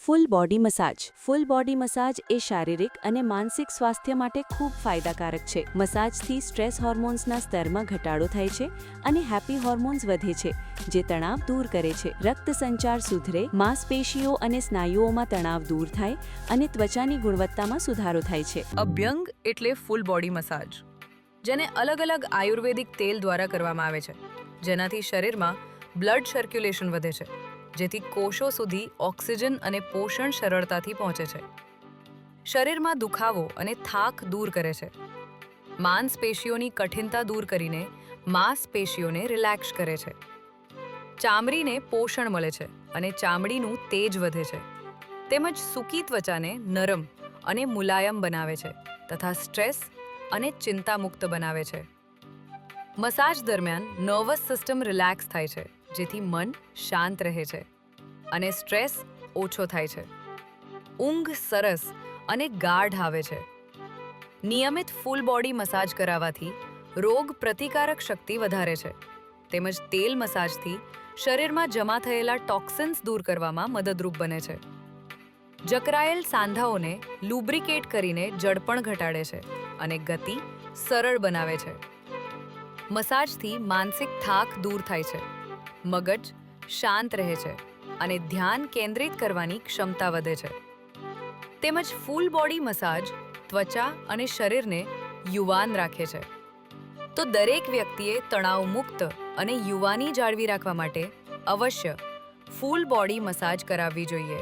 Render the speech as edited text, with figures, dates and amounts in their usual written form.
Full body massage એ શારીરિક અને માનસિક સ્વાસ્થ્ય માટે ખૂબ ફાયદાકારક છે. મસાજથી સ્ટ્રેસ હોર્મોન્સના સ્તરમાં ઘટાડો થાય છે અને હેપી હોર્મોન્સ વધે છે, જે તણાવ દૂર કરે છે. રક્ત સંચાર સુધરે, માંસપેશીઓ અને સ્નાયુઓમાં તણાવ દૂર થાય અને ત્વચાની ગુણવત્તામાં સુધારો થાય છે. અભ્યંગ એટલે ફૂલ બોડી મસાજ, જેને અલગ અલગ આયુર્વેદિક તેલ દ્વારા કરવામાં આવે છે, જેનાથી શરીરમાં બ્લડ સર્ક્યુલેશન વધે છે, જેથી કોષો સુધી ઓક્સિજન અને પોષણ સરળતાથી પહોંચે છે. શરીરમાં દુખાવો અને થાક દૂર કરે છે. માંસપેશીઓની કઠિનતા દૂર કરીને માંસપેશીઓને રિલેક્સ કરે છે. ચામડીને પોષણ મળે છે અને ચામડીનું તેજ વધે છે. તેમજ સૂકી ત્વચાને નરમ અને મુલાયમ બનાવે છે તથા સ્ટ્રેસ અને ચિંતામુક્ત બનાવે છે. મસાજ દરમિયાન નર્વસ સિસ્ટમ રિલેક્સ થાય છે, જેથી મન શાંત રહે છે અને સ્ટ્રેસ ઓછો થાય છે. ઊંઘ સરસ અને ગાઢ આવે છે. નિયમિત ફૂલ બોડી મસાજ કરાવવાથી રોગ પ્રતિકારક શક્તિ વધારે છે. તેમજ તેલ મસાજથી શરીરમાં જમા થયેલા ટોક્સિન્સ દૂર કરવામાં મદદરૂપ બને છે. જકરાયેલ સાંધાઓને લુબ્રિકેટ કરીને જડપણ ઘટાડે છે અને ગતિ સરળ બનાવે છે. મસાજથી માનસિક થાક દૂર થાય છે, મગજ શાંત રહે છે અને ધ્યાન કેન્દ્રિત કરવાની ક્ષમતા વધે છે. તેમજ ફૂલ બોડી મસાજ ત્વચા અને શરીરને યુવાન રાખે છે. તો દરેક વ્યક્તિએ તણાવ મુક્ત અને યુવાની જાળવી રાખવા માટે અવશ્ય ફૂલ બોડી મસાજ કરાવવી જોઈએ.